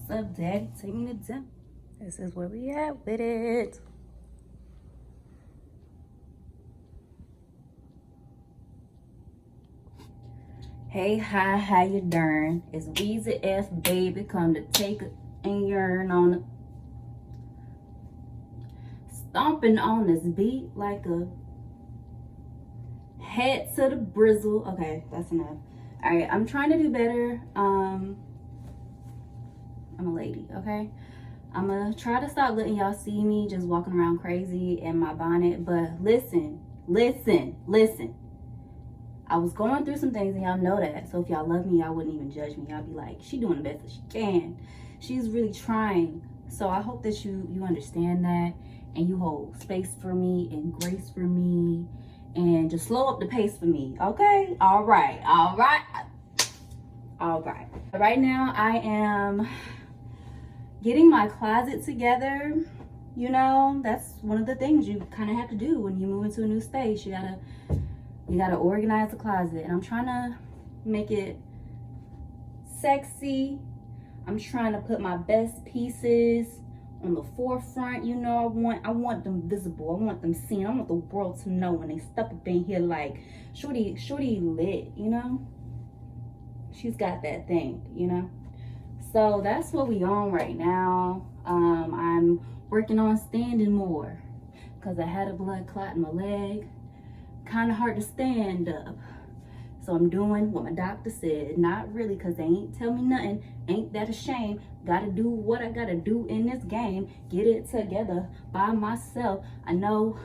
What's up, Daddy? Take me to dinner. This is where we at with it. Hey, hi, how you doing? It's Weezy F, baby. Come to take it and yearn on it. Stomping on this beat like a head to the brizzle. Okay, that's enough. All right, I'm trying to do better. I'm a lady, okay? I'm gonna try to stop letting y'all see me just walking around crazy in my bonnet. But listen. I was going through some things and y'all know that. So if y'all love me, y'all wouldn't even judge me. Y'all be like, she doing the best that she can. She's really trying. So I hope that you understand that and you hold space for me and grace for me and just slow up the pace for me, okay? All right. Right now I am getting my closet together. You know, that's one of the things you kind of have to do when you move into a new space. You gotta organize the closet, and I'm trying to make it sexy. I'm trying to put my best pieces on the forefront. You know, I want them visible. I want them seen. I want the world to know when they step up in here like, shorty lit, you know? She's got that thing, you know? So that's what we on right now. I'm working on standing more because I had a blood clot in my leg. Kind of hard to stand up. So I'm doing what my doctor said. Not really, because they ain't tell me nothing. Ain't that a shame? Gotta do what I gotta do in this game. Get it together by myself. I know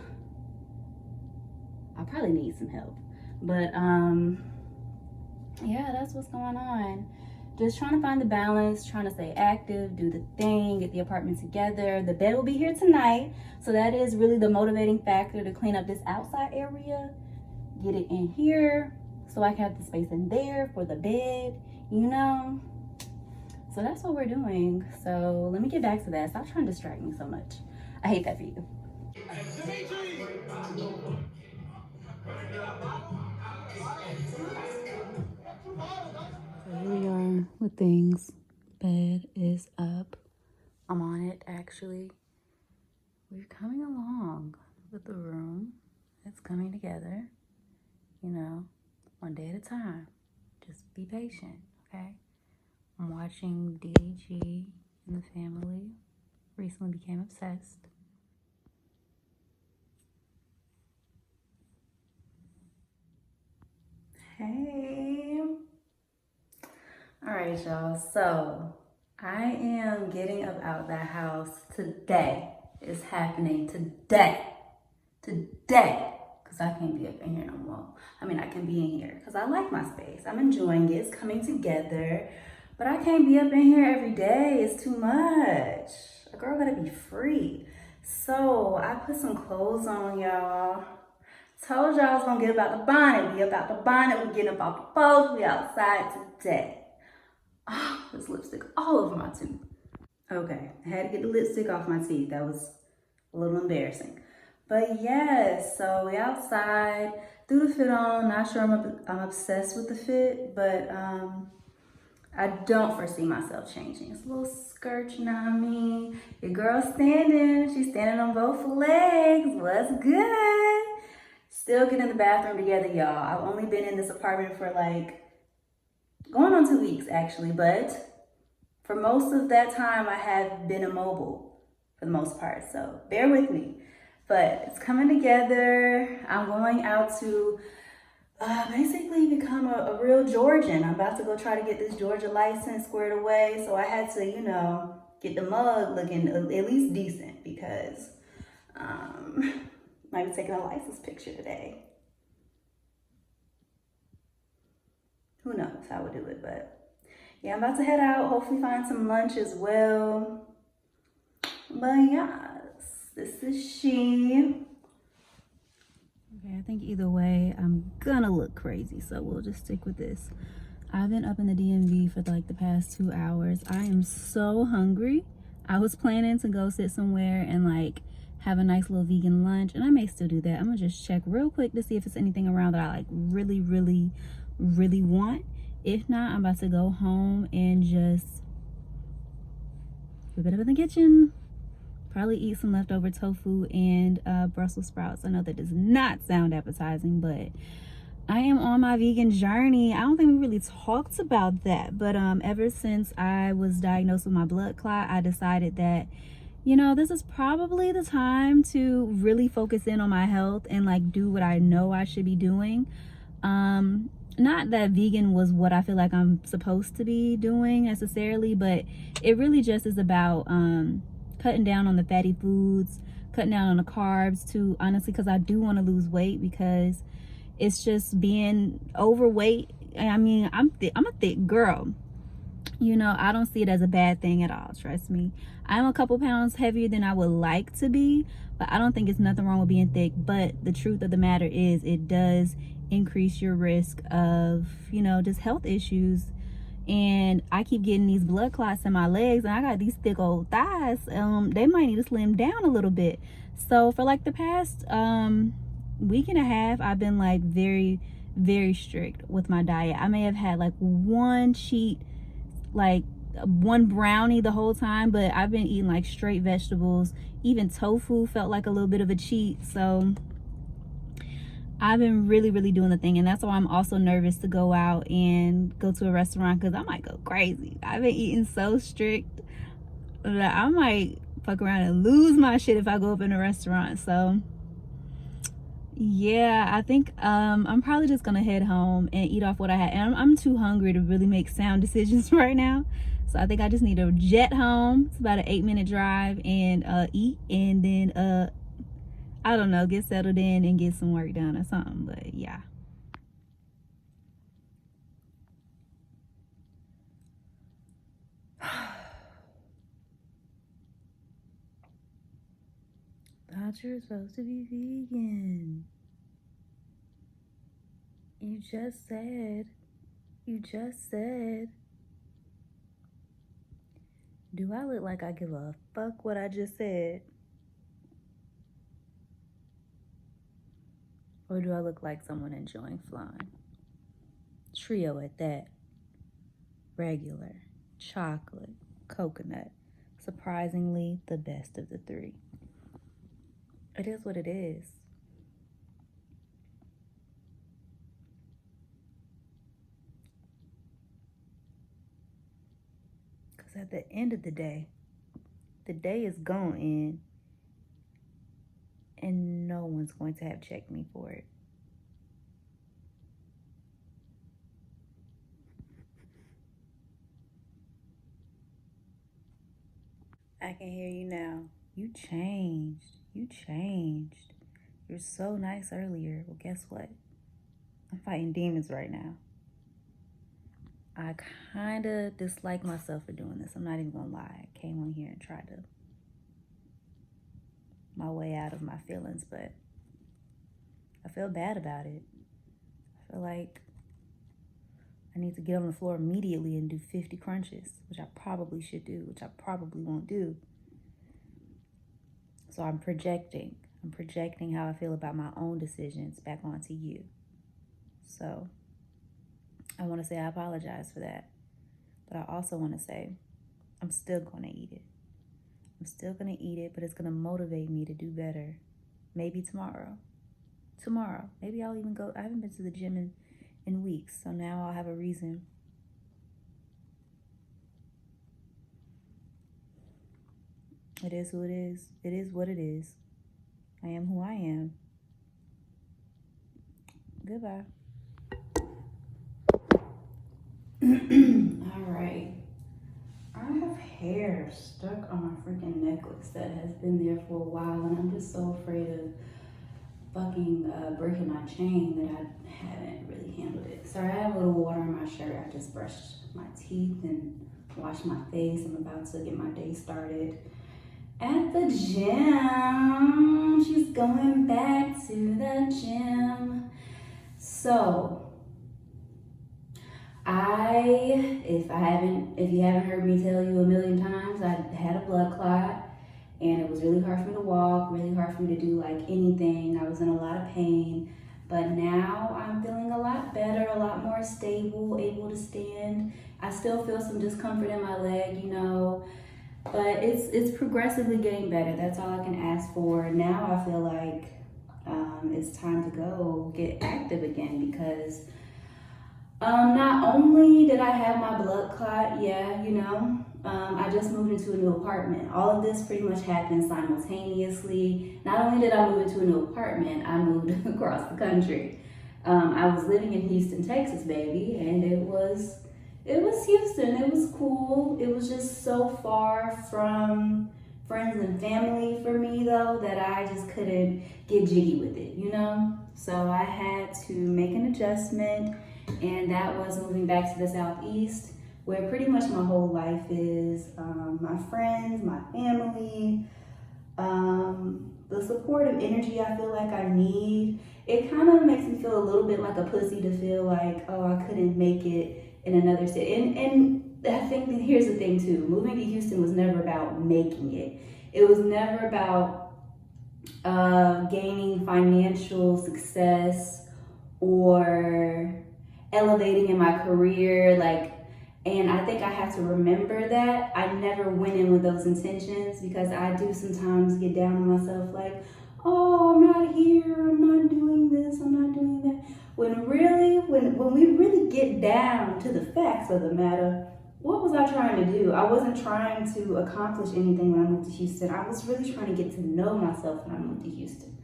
I probably need some help. But yeah, that's what's going on. Just trying to find the balance, trying to stay active, do the thing, get the apartment together. The bed will be here tonight. So that is really the motivating factor, to clean up this outside area, get it in here so I can have the space in there for the bed, you know? So that's what we're doing. So let me get back to that. Stop trying to distract me so much. I hate that for you. So here we are with things. Bed is up. I'm on it, actually. We're coming along with the room. It's coming together, you know, one day at a time. Just be patient, okay? I'm watching DDG and the Family. Recently became obsessed. Hey. All right, y'all. So I am getting up out of that house today. It's happening today. Because I can't be up in here no more. I mean, I can be in here because I like my space. I'm enjoying it. It's coming together. But I can't be up in here every day. It's too much. A girl gotta be free. So I put some clothes on, y'all. Told y'all I was gonna get about the bonnet. We about the bonnet. We getting about the post. We outside today. Oh, this lipstick all over my tooth. Okay, I had to get the lipstick off my teeth. That was a little embarrassing. But yes, so we outside, threw the fit on. Not sure I'm obsessed with the fit, but I don't foresee myself changing. It's a little skirt, you know what I mean? Your girl's standing. She's standing on both legs. What's good? Still getting the bathroom together, y'all. I've only been in this apartment for like going on 2 weeks, actually, but for most of that time, I have been immobile for the most part, so bear with me. But it's coming together. I'm going out to basically become a real Georgian. I'm about to go try to get this Georgia license squared away, so I had to, you know, get the mug looking at least decent because might be taking a license picture today. Who knows how I would do it, but yeah, I'm about to head out, hopefully find some lunch as well. But yes, this is she. Okay, I think either way, I'm gonna look crazy, so we'll just stick with this. I've been up in the DMV for like the past 2 hours. I am so hungry. I was planning to go sit somewhere and like have a nice little vegan lunch, and I may still do that. I'm gonna just check real quick to see if it's anything around that I like really want. If not, I'm about to go home and just a bit up in the kitchen. Probably eat some leftover tofu and Brussels sprouts. I know that does not sound appetizing, but I am on my vegan journey. I don't think we really talked about that, but ever since I was diagnosed with my blood clot, I decided that, you know, this is probably the time to really focus in on my health and like do what I know I should be doing. Not that vegan was what I feel like I'm supposed to be doing necessarily, but it really just is about cutting down on the fatty foods, cutting down on the carbs too, honestly, because I do want to lose weight, because it's just being overweight. I mean, I'm a thick girl. You know, I don't see it as a bad thing at all, trust me. I'm a couple pounds heavier than I would like to be, but I don't think it's nothing wrong with being thick. But the truth of the matter is, it does increase your risk of, you know, just health issues. And I keep getting these blood clots in my legs, and I got these thick old thighs. They might need to slim down a little bit. So for like the past week and a half, I've been like very, very strict with my diet. I may have had like one cheat, like one brownie the whole time, but I've been eating like straight vegetables. Even tofu felt like a little bit of a cheat. So I've been really, really doing the thing, and that's why I'm also nervous to go out and go to a restaurant, because I might go crazy. I've been eating so strict that I might fuck around and lose my shit if I go up in a restaurant. So yeah, I think I'm probably just gonna head home and eat off what I had, and I'm too hungry to really make sound decisions right now. So I think I just need to jet home. It's about an 8-minute drive, and eat, and then I don't know, get settled in and get some work done or something. But yeah. Thought you were supposed to be vegan. You just said. Do I look like I give a fuck what I just said? Or do I look like someone enjoying flying? Trio at that. Regular, chocolate, coconut. Surprisingly, the best of the three. It is what it is. Because at the end of the day is going in, and no one's going to have checked me for it. I can hear you now. You changed. You're so nice earlier. Well, guess what? I'm fighting demons right now. I kind of dislike myself for doing this. I'm not even going to lie. I came on here and tried to my way out of my feelings, but I feel bad about it. I feel like I need to get on the floor immediately and do 50 crunches, which I probably should do, which I probably won't do. So I'm projecting how I feel about my own decisions back onto you. So I want to say I apologize for that. But I also want to say I'm still going to eat it. But it's going to motivate me to do better. Maybe tomorrow. Maybe I'll even go. I haven't been to the gym in weeks, so now I'll have a reason. It is who it is. It is what it is. I am who I am. Goodbye. All right. I have hair stuck on my freaking necklace that has been there for a while, and I'm just so afraid of fucking breaking my chain that I haven't really handled it. Sorry, I have a little water in my shirt. I just brushed my teeth and washed my face. I'm about to get my day started at the gym. She's going back to the gym. So if you haven't heard me tell you a million times, I had a blood clot, and it was really hard for me to walk, really hard for me to do like anything. I was in a lot of pain, but now I'm feeling a lot better, a lot more stable, able to stand. I still feel some discomfort in my leg, you know. But it's progressively getting better. That's all I can ask for. Now I feel like it's time to go get active again because not only did I have my blood clot, I just moved into a new apartment. All of this pretty much happened simultaneously. Not only did I move into a new apartment, I moved across the country. I was living in Houston, Texas, baby, and it was Houston. It was cool. It was just so far from friends and family for me though that I just couldn't get jiggy with it, So I had to make an adjustment, and that was moving back to the Southeast, where pretty much my whole life is. My friends, my family, the supportive energy I feel like I need. It kind of makes me feel a little bit like a pussy to feel like, oh, I couldn't make it in another city. And I think that here's the thing too. Moving to Houston was never about making it. It was never about gaining financial success or elevating in my career. And I think I have to remember that I never went in with those intentions, because I do sometimes get down on myself like, oh, I'm not here, I'm not doing this, I'm not doing that. When we really get down to the facts of the matter, what was I trying to do? I wasn't trying to accomplish anything when I moved to Houston. I was really trying to get to know myself when I moved to Houston.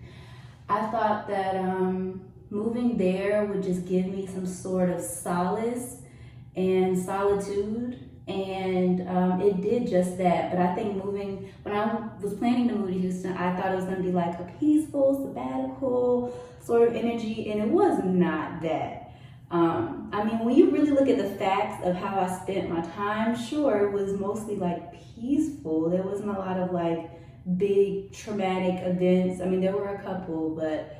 I thought that moving there would just give me some sort of solace and solitude, and it did just that. But I think when I was planning to move to Houston, I thought it was going to be like a peaceful, sabbatical sort of energy, and it was not that. When you really look at the facts of how I spent my time, sure, it was mostly like peaceful. There wasn't a lot of like big traumatic events. There were a couple, but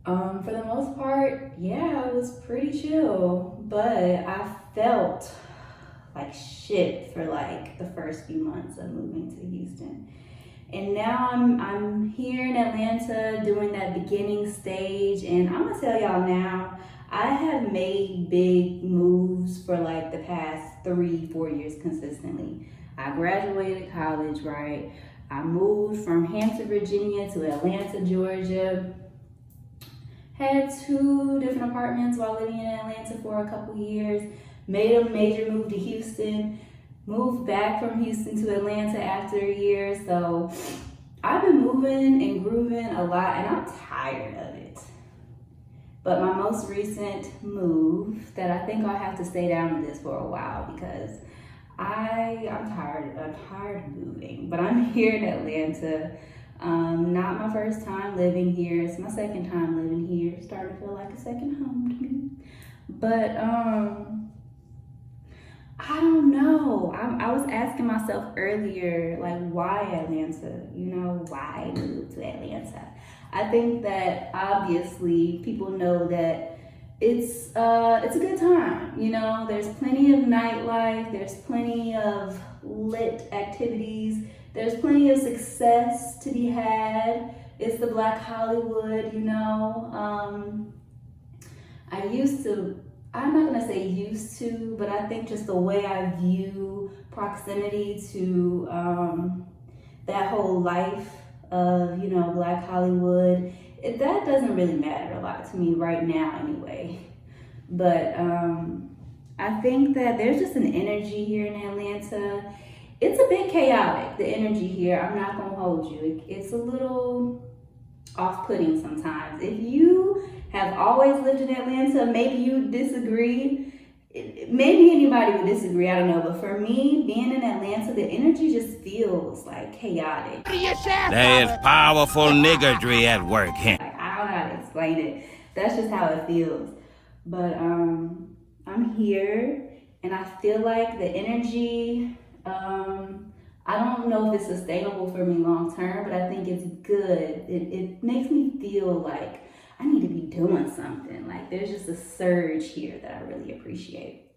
for the most part, yeah, it was pretty chill. But I felt like shit for like the first few months of moving to Houston. And now I'm here in Atlanta doing that beginning stage, and I'm gonna tell y'all now, I have made big moves for like the past 3-4 years consistently. I graduated college, right? I moved from Hampton, Virginia to Atlanta, Georgia. Had 2 different apartments while living in Atlanta for a couple years. Made a major move to Houston. Moved back from Houston to Atlanta after a year. So I've been moving and grooving a lot, and I'm tired of it. But my most recent move that I think I'll have to stay down in this for a while, because I'm tired of moving. But I'm here in Atlanta. Not my first time living here. It's my second time living here. It's starting to feel like a second home to me. But I don't know. I was asking myself earlier, like, why Atlanta? Why move to Atlanta? I think that obviously people know that it's a good time. There's plenty of nightlife. There's plenty of lit activities. There's plenty of success to be had. It's the Black Hollywood. I'm not gonna say used to, but I think just the way I view proximity to that whole life of, Black Hollywood, that doesn't really matter a lot to me right now anyway. But I think that there's just an energy here in Atlanta. It's a bit chaotic, the energy here. I'm not gonna hold you. It's a little off-putting sometimes. If you have always lived in Atlanta, maybe you disagree. Maybe anybody would disagree, I don't know. But for me, being in Atlanta, the energy just feels like chaotic. There is powerful niggardry at work here. I don't know how to explain it. That's just how it feels. But I'm here, and I feel like the energy, I don't know if it's sustainable for me long term, but I think it's good. It makes me feel like I need to be doing something. Like there's just a surge here that I really appreciate.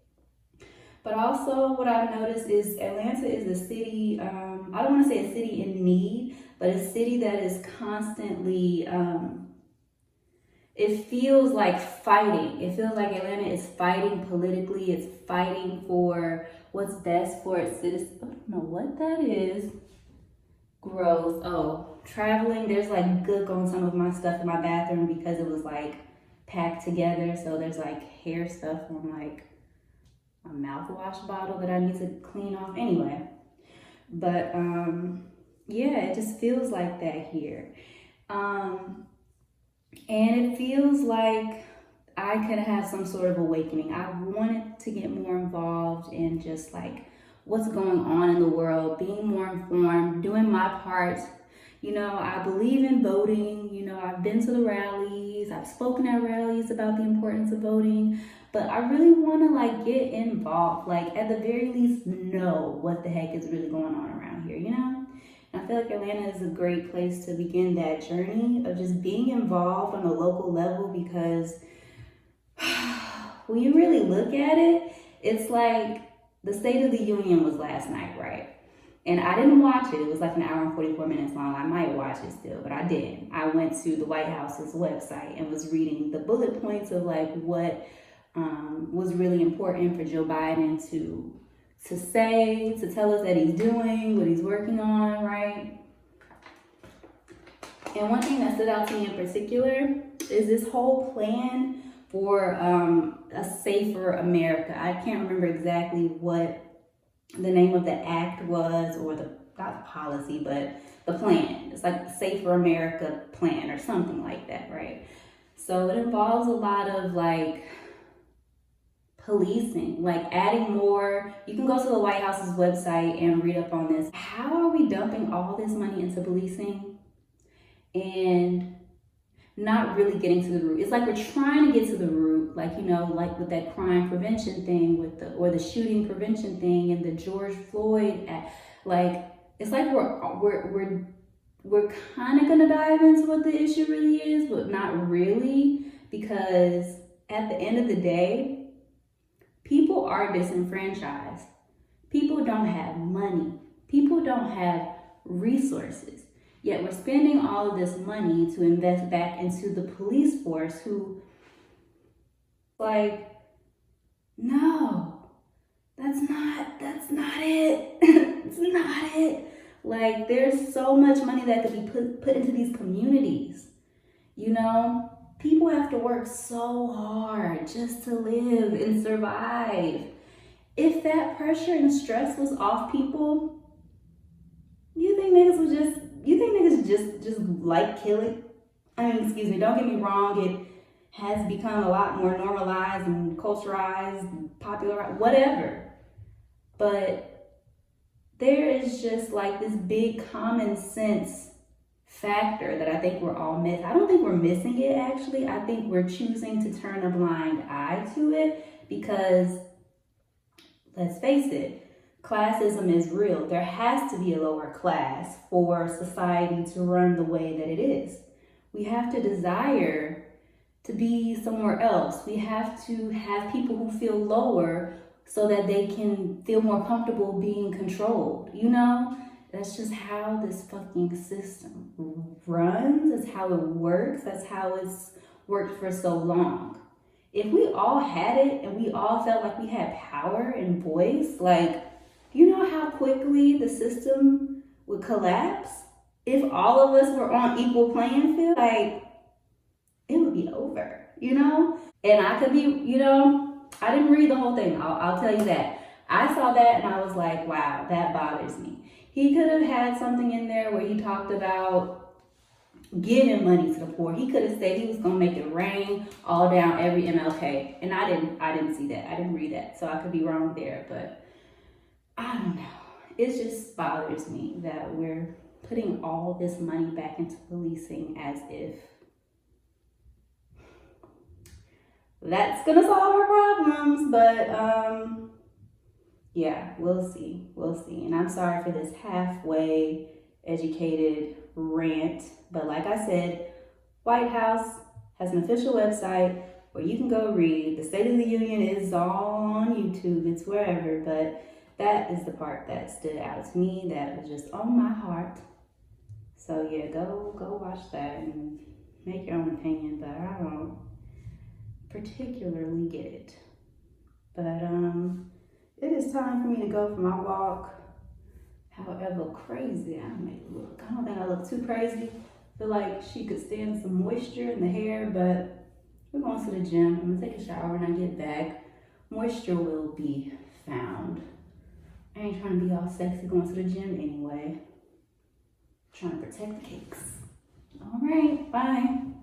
But also what I've noticed is Atlanta is a city, I don't want to say a city in need, but a city that is constantly, it feels like fighting. It feels like Atlanta is fighting politically. It's fighting for what's best for its citizens. I don't know what that is. Gross. Oh, traveling. There's like gook on some of my stuff in my bathroom because it was like packed together. So there's like hair stuff on like a mouthwash bottle that I need to clean off. Anyway, but yeah, it just feels like that here. And it feels like I could have some sort of awakening. I wanted to get more involved in just like what's going on in the world, being more informed, doing my part. You know, I believe in voting. You know, I've been to the rallies, I've spoken at rallies about the importance of voting, but I really want to like get involved, like at the very least know what the heck is really going on around here, you know? And I feel like Atlanta is a great place to begin that journey of just being involved on a local level, because when you really look at it, it's like the State of the Union was last night, right? And I didn't watch it. It was like an hour and 44 minutes long. I might watch it still, but I didn't. I went to the White House's website and was reading the bullet points of like what was really important for Joe Biden to say, to tell us that he's doing, what he's working on, right? And one thing that stood out to me in particular is this whole plan for a safer America. I can't remember exactly what the name of the act was, or not the policy, but the plan. It's like the Safer America plan or something like that, right? So it involves a lot of like policing, like adding more. You can go to the White House's website and read up on this. How are we dumping all this money into policing and not really getting to the root? It's like we're trying to get to the root, like, you know, like with that crime prevention thing or the shooting prevention thing and the George Floyd act. Like, it's like we're kind of gonna dive into what the issue really is, but not really, because at the end of the day, people are disenfranchised. People don't have money. People don't have resources. Yet we're spending all of this money to invest back into the police force who, like, no, that's not it. It's not it. Like, there's so much money that could be put into these communities. You know, people have to work so hard just to live and survive. If that pressure and stress was off people, you think niggas just like killing? I mean, excuse me, don't get me wrong, it has become a lot more normalized and culturalized and popularized, whatever. But there is just like this big common sense factor that I think we're all missing. I don't think we're missing it, actually. I think we're choosing to turn a blind eye to it because, let's face it, classism is real. There has to be a lower class for society to run the way that it is. We have to desire to be somewhere else. We have to have people who feel lower so that they can feel more comfortable being controlled. You know, that's just how this fucking system runs. That's how it works. That's how it's worked for so long. If we all had it and we all felt like we had power and voice, like, you know how quickly the system would collapse? If all of us were on equal playing field, like, it would be over, you know? And I could be, you know, I didn't read the whole thing, I'll tell you that. I saw that and I was like, wow, that bothers me. He could have had something in there where he talked about giving money to the poor. He could have said he was gonna make it rain all down every MLK. And I didn't see that. I didn't read that. So I could be wrong there, but I don't know. It just bothers me that we're putting all this money back into policing as if that's gonna solve our problems. But yeah, we'll see. And I'm sorry for this halfway educated rant, but like I said, White House has an official website where you can go read. The State of the Union is on YouTube. It's wherever, but that is the part that stood out to me, that was just on my heart. So yeah, go watch that and make your own opinion, but I don't particularly get it. But it is time for me to go for my walk. However crazy I may look, I don't think I look too crazy. I feel like she could stand some moisture in the hair, but we're going to the gym. I'm gonna take a shower when I get back. Moisture will be found. I ain't trying to be all sexy going to the gym anyway. I'm trying to protect the cakes. All right, bye.